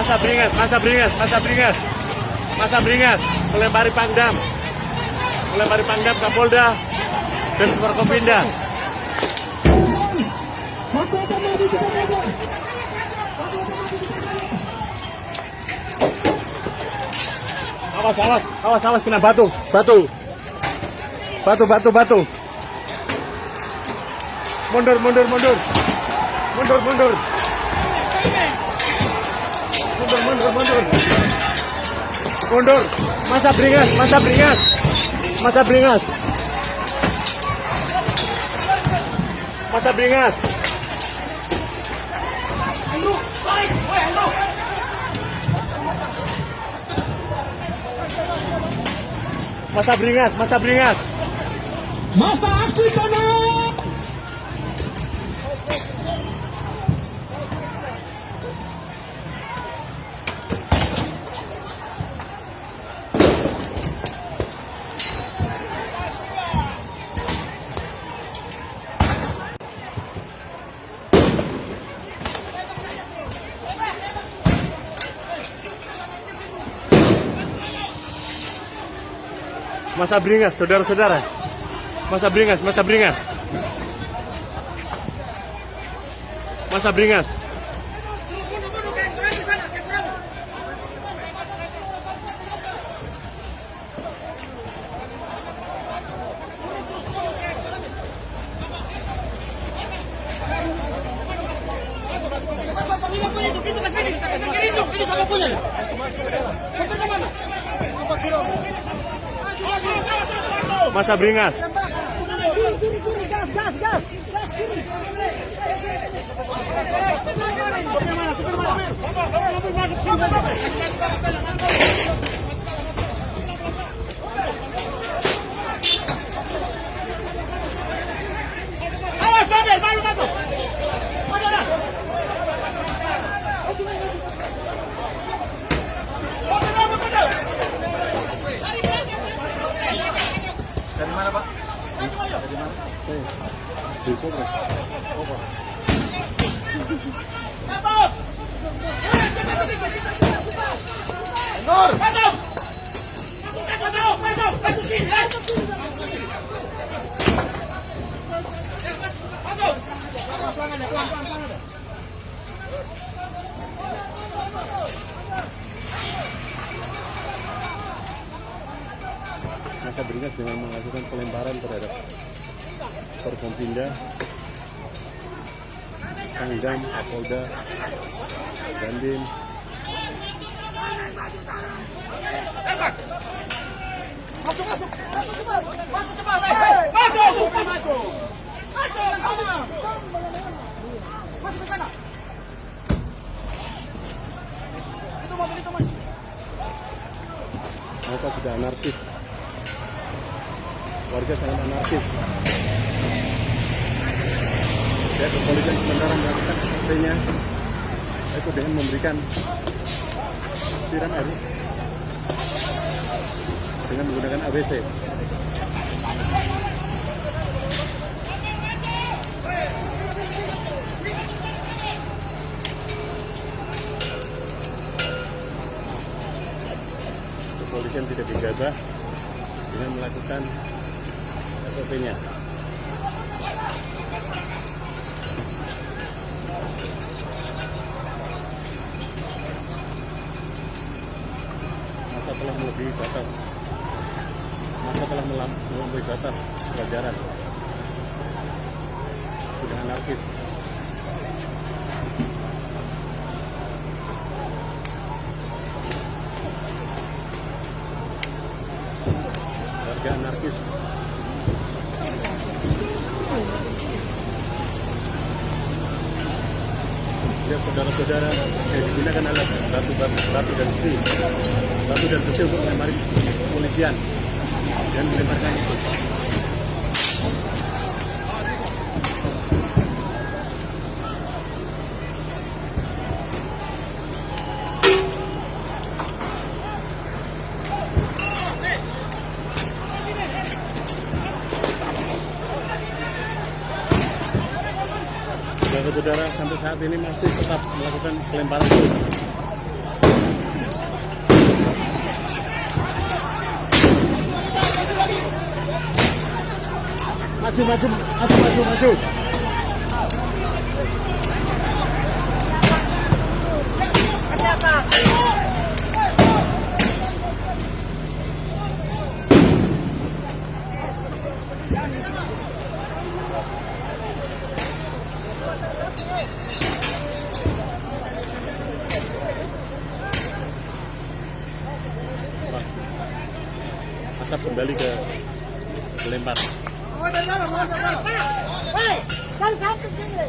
Masa beringas, melempari Pangdam Kapolda dan Forkopimda. Awas kena batu. Mundur. Mundur. Masa beringas. Masa aksi tanah. Masa beringas, saudara-saudara. Masa beringas. Dari mana, Pak? Dari mana? Di Polres. Nur! Masa beringas dengan melakukan pelemparan terhadap Forkopimda, Pangdam, Kapolda, Dandim. Mereka sudah anarkis. Warga sangat anarkis. Ya, kepolisian sementara melakukan SOP-nya itu dengan memberikan siram air dengan menggunakan ABC. Kepolisian tidak gegabah dengan melakukan SOP-nya. Masa telah melebihi batas. Masa telah melampaui batas pelajaran. Sudah anarkis. Warga anarkis. Lihat saudara-saudara, yang digunakan alat batu dan besi untuk melempari kepolisian dan melemparkan itu. Saudara-saudara sampai saat ini masih tetap melakukan pelemparan. Maju. Asap kembali ke Lembang. Hei, kan sampai sini.